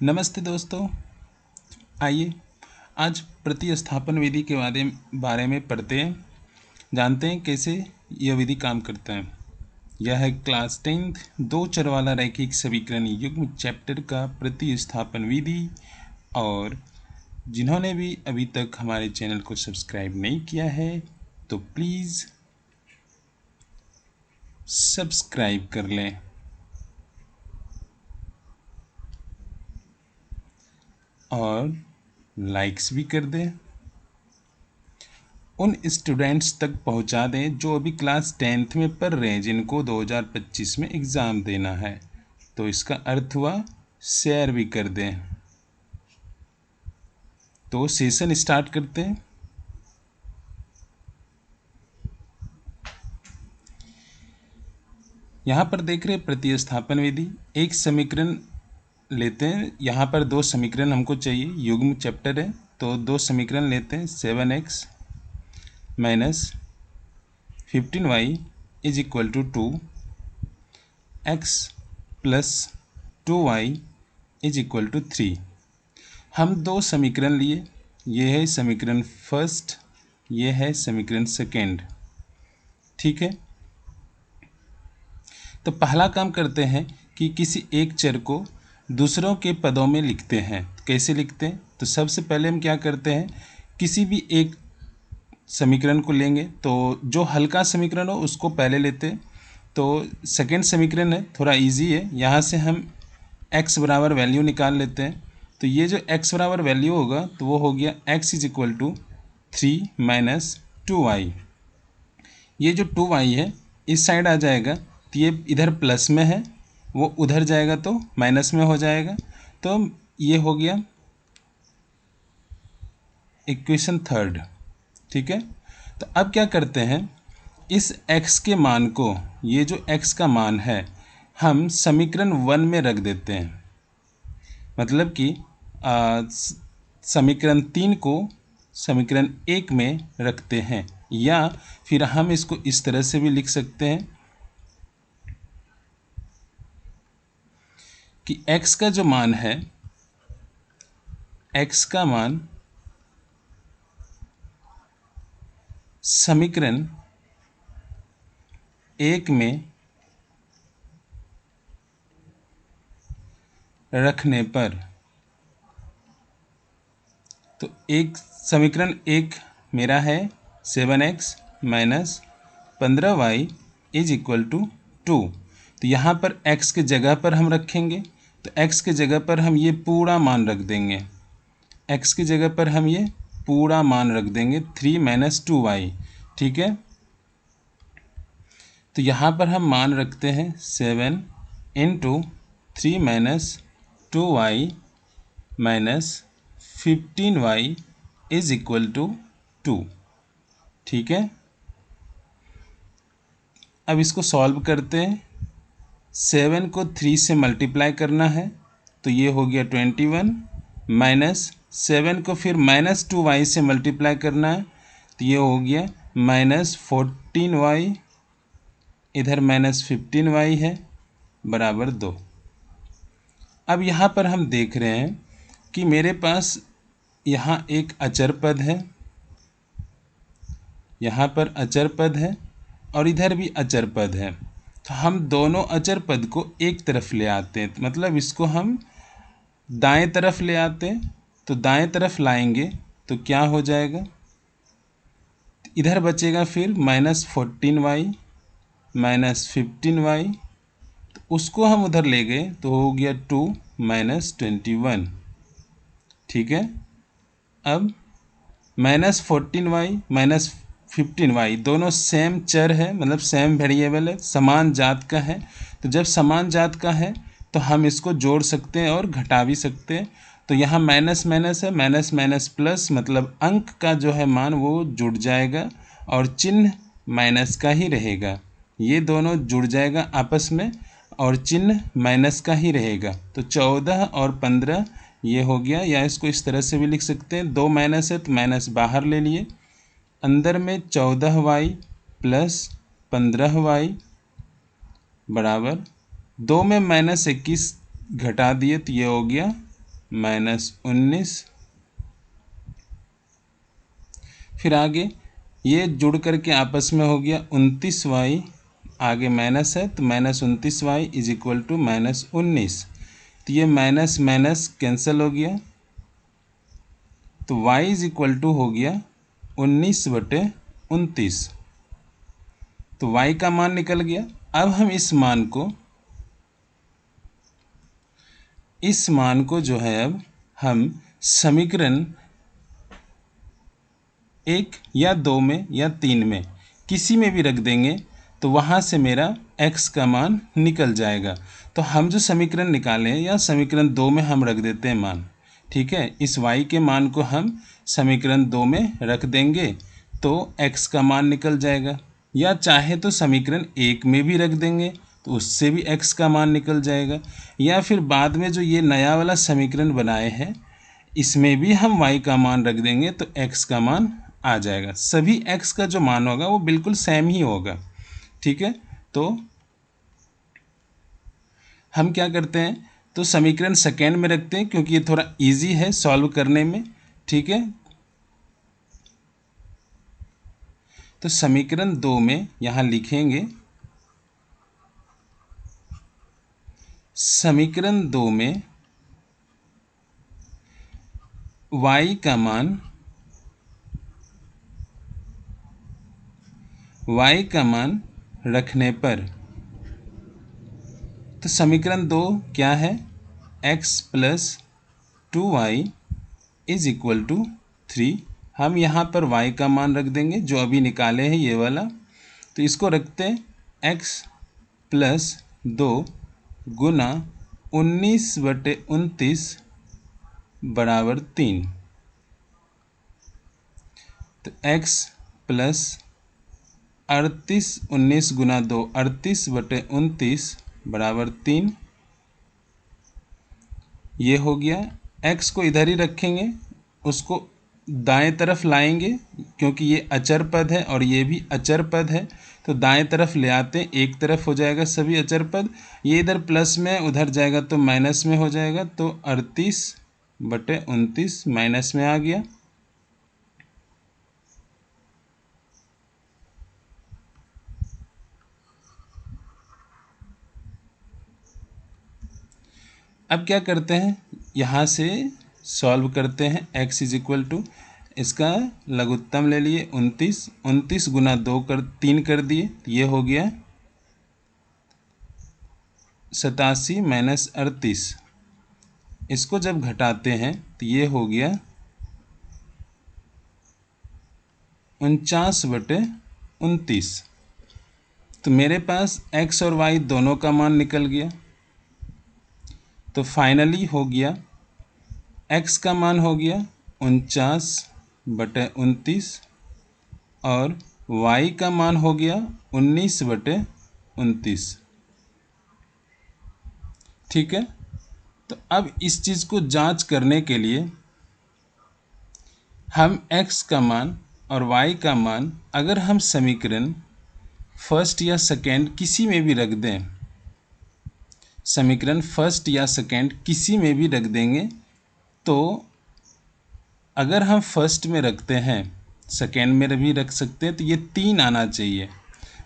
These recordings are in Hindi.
नमस्ते दोस्तों। आइए आज प्रतिस्थापन विधि के बारे में पढ़ते हैं, जानते हैं कैसे यह विधि काम करता है। यह है क्लास 10th दो चर वाला रैखिक समीकरण युग्म चैप्टर का प्रतिस्थापन विधि। और जिन्होंने भी अभी तक हमारे चैनल को सब्सक्राइब नहीं किया है तो प्लीज़ सब्सक्राइब कर लें और लाइक्स भी कर दें। उन स्टूडेंट्स तक पहुंचा दें जो अभी क्लास 10th में पढ़ रहे हैं, जिनको 2025 में एग्ज़ाम देना है। तो इसका अर्थ हुआ शेयर भी कर दें। तो सेशन स्टार्ट करते हैं। यहाँ पर देख रहे प्रतिस्थापन विधि। एक समीकरण लेते हैं, यहाँ पर दो समीकरण हमको चाहिए, युग्म चैप्टर है तो दो समीकरण लेते हैं। 7x minus 15y is equal to 2, x plus 2y is equal to 3। हम दो समीकरण लिए, ये है समीकरण फर्स्ट, ये है समीकरण सेकेंड। ठीक है, तो पहला काम करते हैं कि किसी एक चर को दूसरों के पदों में लिखते हैं। कैसे लिखते हैं? तो सबसे पहले हम क्या करते हैं, किसी भी एक समीकरण को लेंगे तो जो हल्का समीकरण हो उसको पहले लेते हैं। तो सेकेंड समीकरण है, थोड़ा इजी है। यहाँ से हम x बराबर वैल्यू निकाल लेते हैं। तो ये जो x बराबर वैल्यू होगा तो वो हो गया x is equal to 3 minus 2y। ये जो 2y है इस साइड आ जाएगा तो ये इधर प्लस में है, वो उधर जाएगा तो माइनस में हो जाएगा। तो ये हो गया इक्वेशन थर्ड। ठीक है, तो अब क्या करते हैं, इस x के मान को, ये जो x का मान है, हम समीकरण 1 में रख देते हैं। मतलब कि समीकरण 3 को समीकरण 1 में रखते हैं, या फिर हम इसको इस तरह से भी लिख सकते हैं कि x का जो मान है, x का मान समीकरण 1 में रखने पर, तो एक समीकरण 1 मेरा है 7x minus 15y is equal to 2। तो यहाँ पर x के जगह पर हम रखेंगे, तो x के जगह पर हम ये पूरा मान रख देंगे। x की जगह पर हम ये पूरा मान रख देंगे 3 माइनस 2y। ठीक है, तो यहाँ पर हम मान रखते हैं 7 into 3 minus 2y minus 15y is equal to 2। ठीक है, अब इसको सॉल्व करते हैं। 7 को 3 से मल्टीप्लाई करना है तो ये हो गया 21, माइनस 7 को फिर माइनस 2y से मल्टीप्लाई करना है तो ये हो गया माइनस 14y, इधर माइनस 15y है, बराबर 2। अब यहाँ पर हम देख रहे हैं कि मेरे पास यहाँ एक अचर पद है, यहाँ पर अचर पद है और इधर भी अचर पद है। तो हम दोनों अचर पद को एक तरफ ले आते हैं, मतलब इसको हम दाएं तरफ ले आते हैं। तो दाएं तरफ लाएंगे तो क्या हो जाएगा, इधर बचेगा फिर माइनस 14y माइनस 15y, तो उसको हम उधर ले गए तो हो गया 2 माइनस 21। ठीक है, अब माइनस 14y माइनस 15y दोनों सेम चर है, मतलब सेम वेरिएबल है, समान जात का है। तो जब समान जात का है तो हम इसको जोड़ सकते हैं और घटा भी सकते हैं। तो यहाँ माइनस माइनस है, माइनस माइनस प्लस, मतलब अंक का जो है मान वो जुड़ जाएगा और चिन्ह माइनस का ही रहेगा। ये दोनों जुड़ जाएगा आपस में और चिन्ह माइनस का ही रहेगा। तो 14 और 15 ये हो गया, या इसको इस तरह से भी लिख सकते हैं, 2 माइनस है तो माइनस बाहर ले लिए, अंदर में 14y प्लस 15y बराबर 2 में माइनस 21 घटा दिए तो ये हो गया -19। फिर आगे ये जुड़ करके आपस में हो गया 29y, आगे माइनस है तो -29y इज इक्वल टू -19। तो ये माइनस माइनस कैंसिल हो गया, तो y इज इक्वल टू हो गया 19/29। तो y का मान निकल गया। अब हम इस मान को जो है अब हम समीकरण 1 या 2 में या 3 में किसी में भी रख देंगे तो वहाँ से मेरा x का मान निकल जाएगा। तो हम जो समीकरण निकालें या समीकरण 2 में हम रख देते हैं मान, ठीक है। इस y के मान को हम समीकरण 2 में रख देंगे तो x का मान निकल जाएगा, या चाहे तो समीकरण 1 में भी रख देंगे तो उससे भी x का मान निकल जाएगा, या फिर बाद में जो ये नया वाला समीकरण बनाए हैं इसमें भी हम y का मान रख देंगे तो x का मान आ जाएगा। सभी x का जो मान होगा वो बिल्कुल सेम ही होगा, ठीक है। तो हम क्या करते हैं, तो समीकरण सेकेंड में रखते हैं क्योंकि ये थोड़ा इजी है सॉल्व करने में, ठीक है। तो समीकरण 2 में यहाँ लिखेंगे, समीकरण 2 में y का मान रखने पर, तो समीकरण 2 क्या है, x + 2y is equal to 3। हम यहाँ पर y का मान रख देंगे जो अभी निकाले हैं ये वाला, तो इसको रखते हैं x + 2 गुना 19/29 बराबर 3। तो x + 38, 19 गुना 2 38/29 बराबर 3। ये हो गया। x को इधर ही रखेंगे, उसको दाएं तरफ लाएंगे क्योंकि ये अचर पद है और ये भी अचर पद है, तो दाएं तरफ ले आते हैं, एक तरफ हो जाएगा सभी अचर पद, ये इधर प्लस में उधर जाएगा तो माइनस में हो जाएगा, तो 38/29 माइनस में आ गया। अब क्या करते हैं, यहाँ से सॉल्व करते हैं। x इज इक्वल टू, इसका लघुत्तम ले लिए 29, 29 गुना 2 कर 3 कर दिए, ये हो गया 87 माइनस 38। इसको जब घटाते हैं तो ये हो गया 49/29। तो मेरे पास x और y दोनों का मान निकल गया। तो फाइनली हो गया x का मान हो गया 49/29 और y का मान हो गया 19/29, ठीक है। तो अब इस चीज़ को जांच करने के लिए हम x का मान और y का मान अगर हम समीकरण फर्स्ट या सेकेंड किसी में भी रख दें, समीकरण फर्स्ट या सेकेंड किसी में भी रख देंगे, तो अगर हम फर्स्ट में रखते हैं, सेकेंड में भी रख सकते हैं, तो ये 3 आना चाहिए।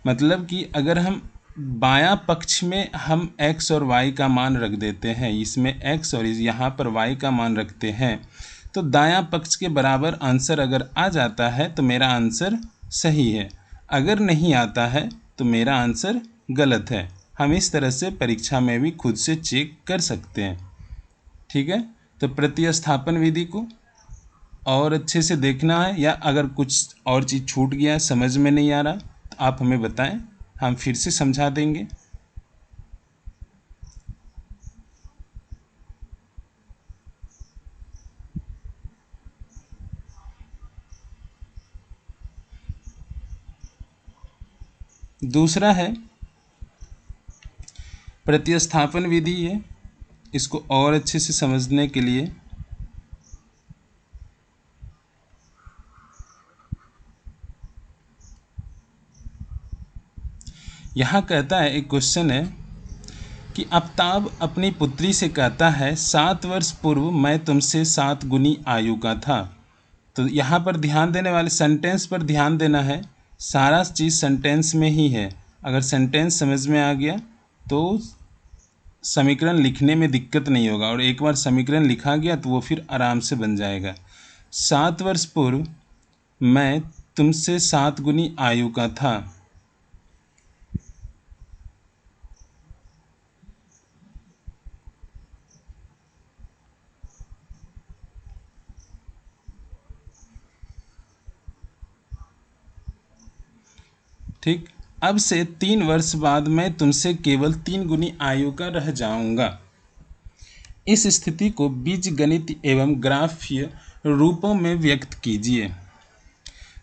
मतलब कि अगर हम बायां पक्ष में हम x और y का मान रख देते हैं, इसमें x और यहाँ पर y का मान रखते हैं, तो दायां पक्ष के बराबर आंसर अगर आ जाता है तो मेरा आंसर सही है, अगर नहीं आता है तो मेरा आंसर गलत है। हम इस तरह से परीक्षा में भी खुद से चेक कर सकते हैं, ठीक है। तो प्रतिस्थापन विधि को और अच्छे से देखना है, या अगर कुछ और चीज़ छूट गया समझ में नहीं आ रहा तो आप हमें बताएं, हम फिर से समझा देंगे। दूसरा है प्रतिस्थापन विधि है, इसको और अच्छे से समझने के लिए यहाँ कहता है, एक क्वेश्चन है, कि आफ़ताब अपनी पुत्री से कहता है 7 वर्ष पूर्व मैं तुमसे 7 गुनी आयु का था। तो यहाँ पर ध्यान देने वाले सेंटेंस पर ध्यान देना है। सारा चीज़ सेंटेंस में ही है। अगर सेंटेंस समझ में आ गया तो समीकरण लिखने में दिक्कत नहीं होगा, और एक बार समीकरण लिखा गया तो वो फिर आराम से बन जाएगा। 7 वर्ष पूर्व मैं तुमसे 7 गुनी आयु का था। ठीक, अब से 3 वर्ष बाद मैं तुमसे केवल 3 गुनी आयु का रह जाऊंगा। इस स्थिति को बीजगणित एवं ग्राफीय रूपों में व्यक्त कीजिए।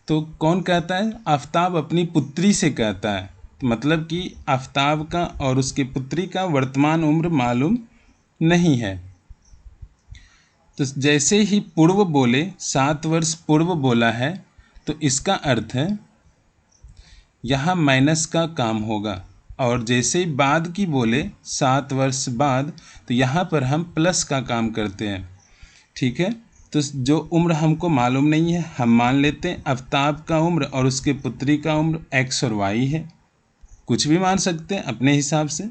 तो कौन कहता है? आफ़ताब अपनी पुत्री से कहता है। मतलब कि आफ़ताब का और उसकी पुत्री का वर्तमान उम्र मालूम नहीं है। तो जैसे ही पूर्व बोले, 7 वर्ष पूर्व बोला है, तो इसका अर्थ है यहाँ माइनस का काम होगा। और जैसे ही बाद की बोले 7 वर्ष बाद, तो यहाँ पर हम प्लस का काम करते हैं। ठीक है, तो जो उम्र हमको मालूम नहीं है, हम मान लेते हैं आफ़ताब का उम्र और उसके पुत्री का उम्र x और y है। कुछ भी मान सकते हैं अपने हिसाब से।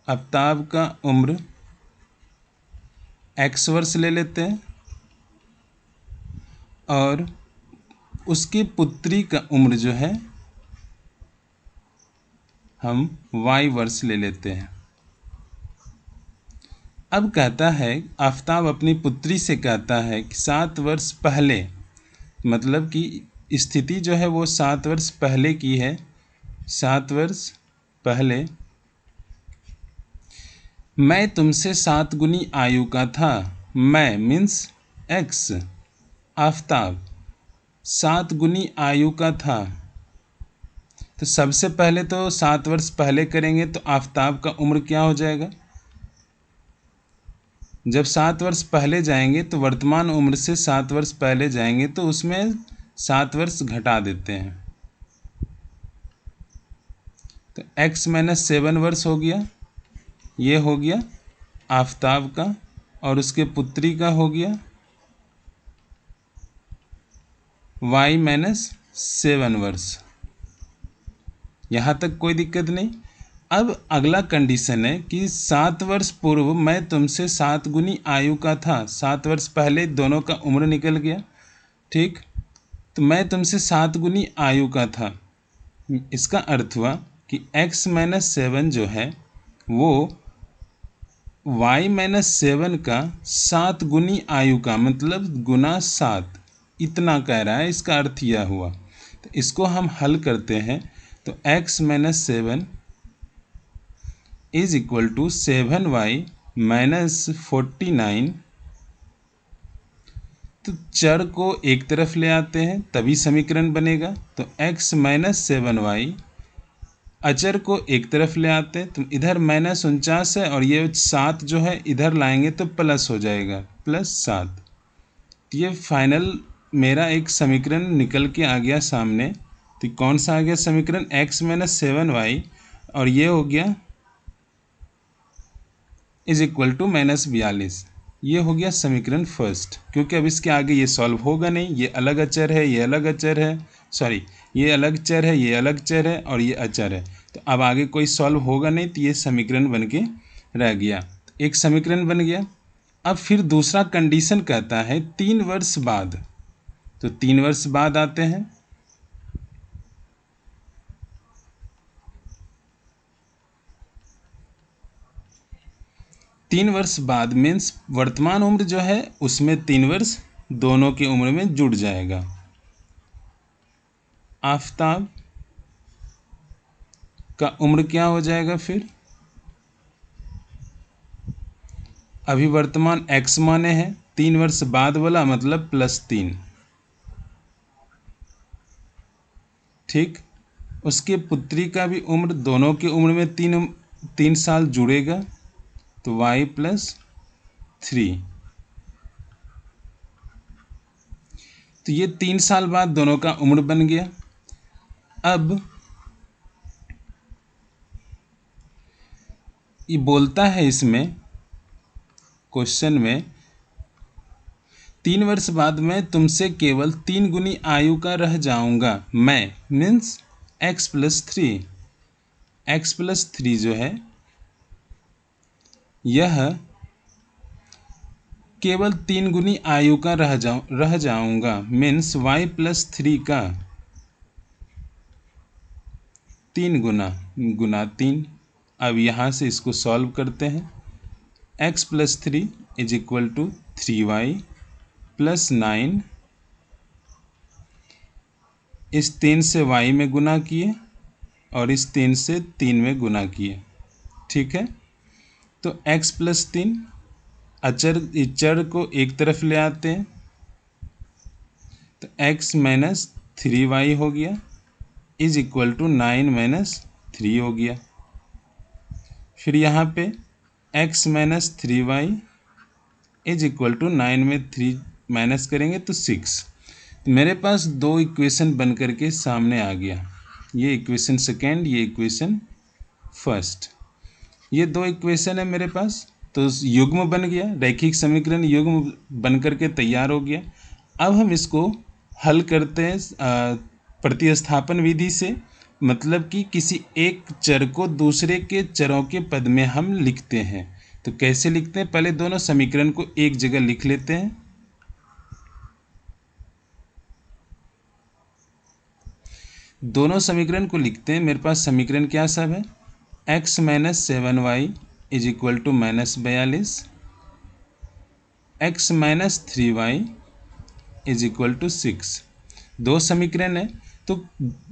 आफ़ताब का उम्र x वर्ष ले लेते हैं और उसकी पुत्री का उम्र जो है हम y वर्ष ले लेते हैं। अब कहता है, आफ़ताब अपनी पुत्री से कहता है कि 7 वर्ष पहले, मतलब कि स्थिति जो है वो 7 वर्ष पहले की है। 7 वर्ष पहले मैं तुमसे 7 गुनी आयु का था। मैं मीन्स x, आफ़ताब 7 गुनी आयु का था। तो सबसे पहले तो 7 वर्ष पहले करेंगे तो आफ़ताब का उम्र क्या हो जाएगा? जब 7 वर्ष पहले जाएंगे तो वर्तमान उम्र से 7 वर्ष पहले जाएंगे तो उसमें 7 वर्ष घटा देते हैं। तो x माइनस 7 वर्ष हो गया, ये हो गया आफ़ताब का, और उसके पुत्री का हो गया y माइनस 7 वर्ष। यहाँ तक कोई दिक्कत नहीं। अब अगला कंडीशन है कि 7 वर्ष पूर्व मैं तुमसे 7 गुनी आयु का था। 7 वर्ष पहले दोनों का उम्र निकल गया। ठीक, तो मैं तुमसे 7 गुनी आयु का था। इसका अर्थ हुआ कि x माइनस 7 जो है वो y माइनस 7 का 7 गुनी आयु का, मतलब गुना 7, इतना कह रहा है। इसका अर्थ यह हुआ। तो इसको हम हल करते हैं तो x minus 7 is equal to 7y minus 49। तो चर को एक तरफ ले आते हैं तभी समीकरण बनेगा। तो x माइनस 7y, अचर को एक तरफ ले आते हैं तो इधर माइनस 49 है और ये 7 जो है इधर लाएंगे तो प्लस हो जाएगा, +7। तो ये फाइनल मेरा एक समीकरण निकल के आ गया सामने। तो कौन सा आ गया समीकरण? x माइनस 7y, और ये हो गया इज इक्वल टू -42। ये हो गया समीकरण फर्स्ट। क्योंकि अब इसके आगे ये सॉल्व होगा नहीं, ये अलग अचर है, ये अलग अचर है, सॉरी ये अलग चर है, ये अलग चर है और ये अचर है। तो अब आगे कोई सॉल्व होगा नहीं, तो ये समीकरण बन के रह गया। एक समीकरण बन गया। अब फिर दूसरा कंडीशन कहता है 3 वर्ष बाद। तो 3 वर्ष बाद आते हैं। तीन वर्ष बाद मीन्स वर्तमान उम्र जो है उसमें 3 वर्ष दोनों की उम्र में जुड़ जाएगा। आफ़ताब का उम्र क्या हो जाएगा फिर? अभी वर्तमान x माने हैं, 3 वर्ष बाद वाला मतलब +3। ठीक, उसके पुत्री का भी उम्र, दोनों की उम्र में 3 साल जुड़ेगा तो y + 3। तो ये 3 साल बाद दोनों का उम्र बन गया। अब ये बोलता है इसमें क्वेश्चन में 3 वर्ष बाद मैं तुमसे केवल 3 गुनी आयु का रह जाऊंगा। मैं मीन्स x+3, x+3 जो है यह केवल 3 गुनी आयु का रह जाऊंगा मीन्स y+3 का 3 गुना गुना 3। अब यहाँ से इसको सॉल्व करते हैं। x+3 is equal to 3y+9, इस 3 से y में गुना किए और इस 3 से 3 में गुना किए। ठीक है, तो x+3 चर को एक तरफ ले आते हैं तो x-3y हो गया इज इक्वल टू 9-3 हो गया। फिर यहाँ पे x-3y इज इक्वल टू 9 में 3 माइनस करेंगे तो 6। मेरे पास 2 इक्वेशन बन करके सामने आ गया। ये इक्वेशन सेकेंड, ये इक्वेशन फर्स्ट, ये 2 इक्वेशन है मेरे पास। तो युग्म बन गया, रैखिक समीकरण युग्म बन करके तैयार हो गया। अब हम इसको हल करते हैं प्रतिस्थापन विधि से, मतलब कि किसी एक चर को दूसरे के चरों के पद में हम लिखते हैं। तो कैसे लिखते हैं, पहले दोनों समीकरण को एक जगह लिख लेते हैं। दोनों समीकरण को लिखते हैं। मेरे पास समीकरण क्या सब है, x-7y is equal to -42, x-3y is equal to 6। 2 समीकरण है तो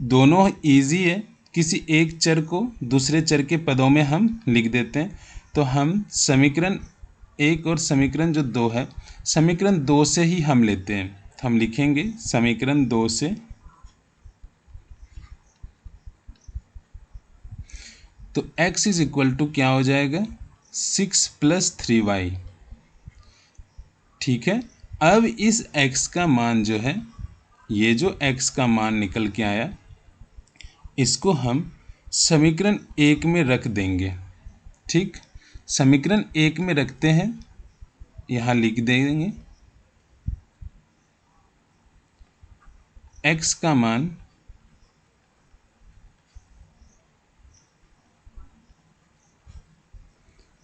दोनों इजी है, किसी एक चर को दूसरे चर के पदों में हम लिख देते हैं। तो हम समीकरण 1 और समीकरण जो 2 है, समीकरण 2 से ही हम लेते हैं। तो हम लिखेंगे समीकरण 2 से, तो x इज इक्वल टू क्या हो जाएगा 6 + 3y। ठीक है, अब इस x का मान जो है, ये जो x का मान निकल के आया, इसको हम समीकरण 1 में रख देंगे। ठीक, समीकरण 1 में रखते हैं, यहाँ लिख देंगे x का मान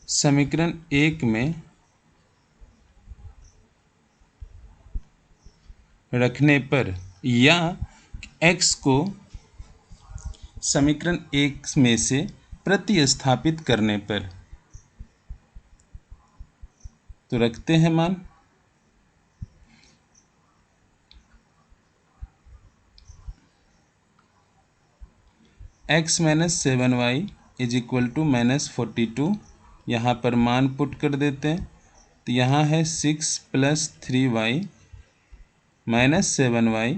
समीकरण 1 में रखने पर या x को समीकरण 1 में से प्रतिस्थापित करने पर, तो रखते हैं मान x-7y इज इक्वल टू -42। यहाँ पर मान पुट कर देते हैं, तो यहाँ है 6 + 3y -7y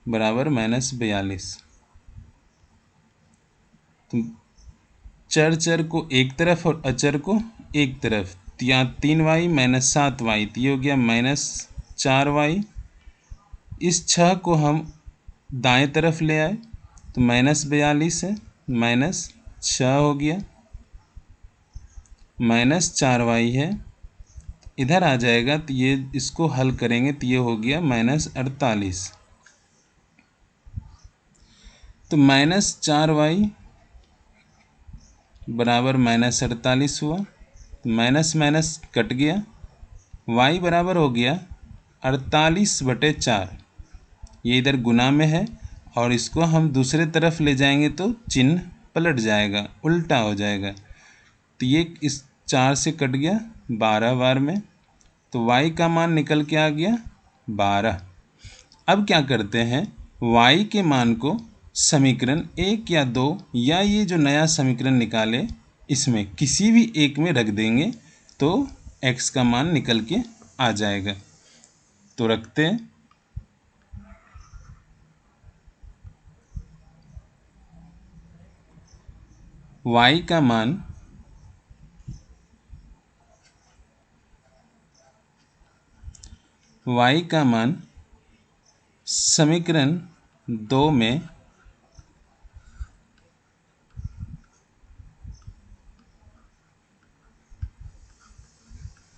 बराबर -42। तो चर को एक तरफ और अचर को एक तरफ, तो यहाँ 3y -7y, तो ये हो गया -4y। इस 6 को हम दाएं तरफ ले आए तो -42 है, -6 हो गया, -4y है, इधर आ जाएगा तो ये इसको हल करेंगे तो ये हो गया -48। तो -4y बराबर -48 हुआ, माइनस माइनस कट गया, y बराबर हो गया 48/4। ये इधर गुना में है और इसको हम दूसरे तरफ ले जाएंगे तो चिन्ह पलट जाएगा, उल्टा हो जाएगा। तो ये इस 4 से कट गया 12 बार में, तो y का मान निकल के आ गया 12। अब क्या करते हैं, y के मान को समीकरण 1 या 2 या ये जो नया समीकरण निकाले इसमें किसी भी एक में रख देंगे तो x का मान निकल के आ जाएगा। तो रखते हैं, y का मान समीकरण 2 में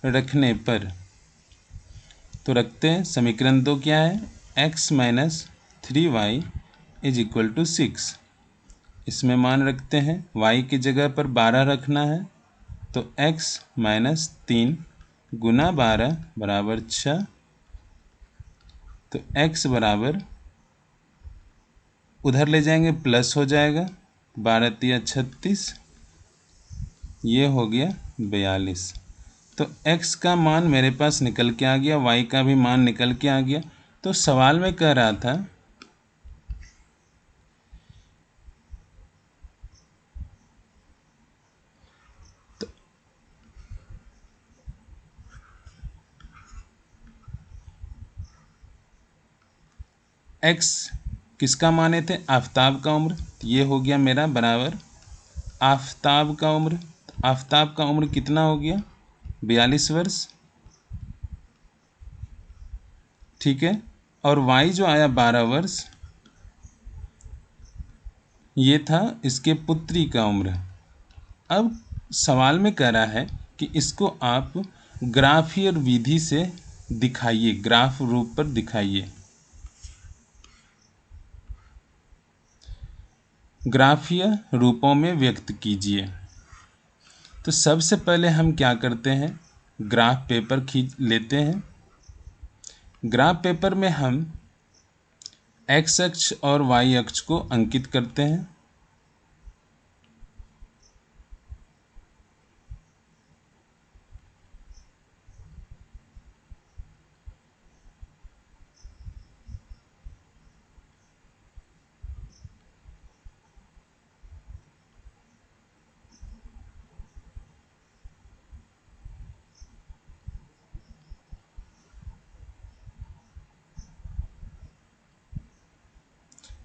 रखने पर, तो रखते हैं। समीकरण 2 क्या है? x minus 3y is equal to 6। इसमें मान रखते हैं, y की जगह पर 12 रखना है, तो x माइनस 3 गुना 12 बराबर 6। तो x बराबर, उधर ले जाएंगे प्लस हो जाएगा, 12 तिया 36, ये हो गया 42। तो x का मान मेरे पास निकल के आ गया, y का भी मान निकल के आ गया। तो सवाल में कह रहा था तो x किसका माने थे? आफताब का उम्र। तो ये हो गया मेरा बराबर आफताब का उम्र। आफताब का उम्र कितना हो गया? 42 वर्ष। ठीक है। और y जो आया 12 वर्ष, ये था इसके पुत्री का उम्र। अब सवाल में कह रहा है कि इसको आप ग्राफीय विधि से दिखाइए, ग्राफ रूप पर दिखाइए। ग्राफीय रूपों में व्यक्त कीजिए। तो सबसे पहले हम क्या करते हैं, ग्राफ पेपर खींच लेते हैं। ग्राफ पेपर में हम x अक्ष और y अक्ष को अंकित करते हैं।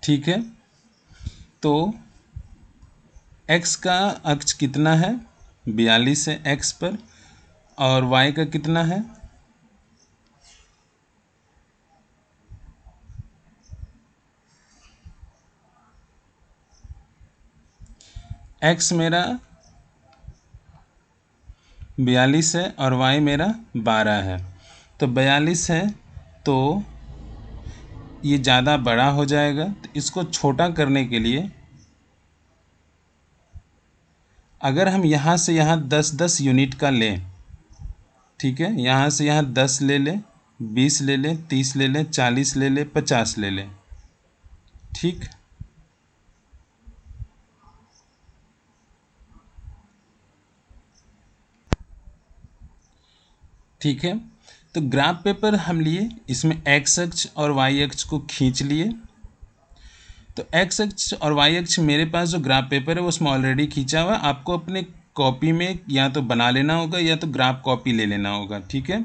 ठीक है। तो x का अक्ष कितना है? 42 है x पर। और y का कितना है? x मेरा 42 है और y मेरा 12 है। तो 42 है तो ये ज़्यादा बड़ा हो जाएगा। तो इसको छोटा करने के लिए अगर हम यहाँ से यहाँ 10-10 यूनिट का लें, ठीक है, यहाँ से यहाँ 10 ले लें, 20 ले लें, 30 ले लें, 40 ले लें, 50 ले लें। ठीक। ठीक है। तो ग्राफ पेपर हम लिए, इसमें x अक्ष और y अक्ष को खींच लिए। तो x अक्ष और y अक्ष मेरे पास जो ग्राफ पेपर है वो उसमें ऑलरेडी खींचा हुआ है। आपको अपने कॉपी में या तो बना लेना होगा या तो ग्राफ कॉपी ले लेना होगा। ठीक है।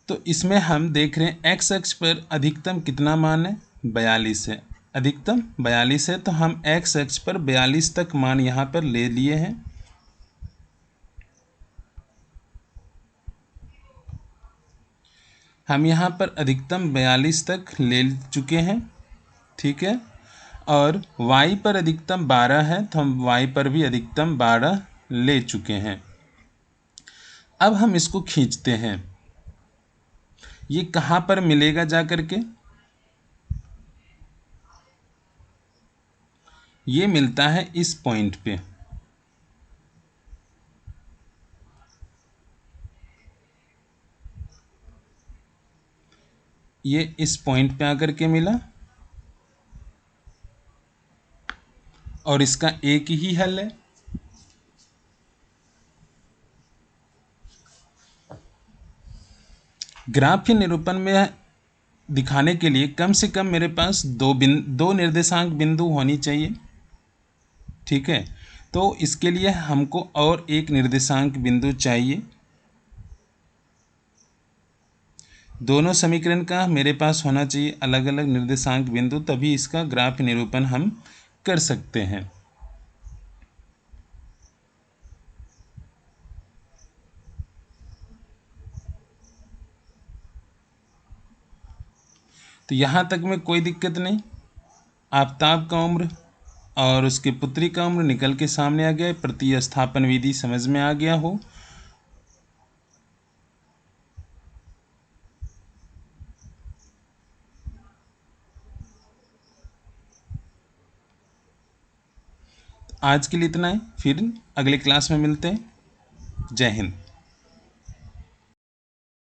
तो इसमें हम देख रहे हैं x अक्ष पर अधिकतम कितना मान है? 42 है। अधिकतम 42 है, तो हम x अक्ष पर 42 तक मान यहाँ पर ले लिए हैं। हम यहाँ पर अधिकतम 42 तक ले चुके हैं। ठीक है। और y पर अधिकतम 12 है, तो हम y पर भी अधिकतम 12 ले चुके हैं। अब हम इसको खींचते हैं। ये कहाँ पर मिलेगा जा करके? ये मिलता है इस पॉइंट पे। ये इस पॉइंट पे आकर के मिला। और इसका एक ही हल है। ग्राफ के निरूपण में दिखाने के लिए कम से कम मेरे पास दो निर्देशांक बिंदु होनी चाहिए। ठीक है। तो इसके लिए हमको और एक निर्देशांक बिंदु चाहिए। दोनों समीकरण का मेरे पास होना चाहिए अलग अलग निर्देशांक बिंदु, तभी इसका ग्राफ निरूपण हम कर सकते हैं। तो यहाँ तक में कोई दिक्कत नहीं। आफताब का उम्र और उसकी पुत्री का उम्र निकल के सामने आ गया, प्रतिस्थापन विधि समझ में आ गया हो। आज के लिए इतना है, फिर अगले क्लास में मिलते हैं। जय हिंद।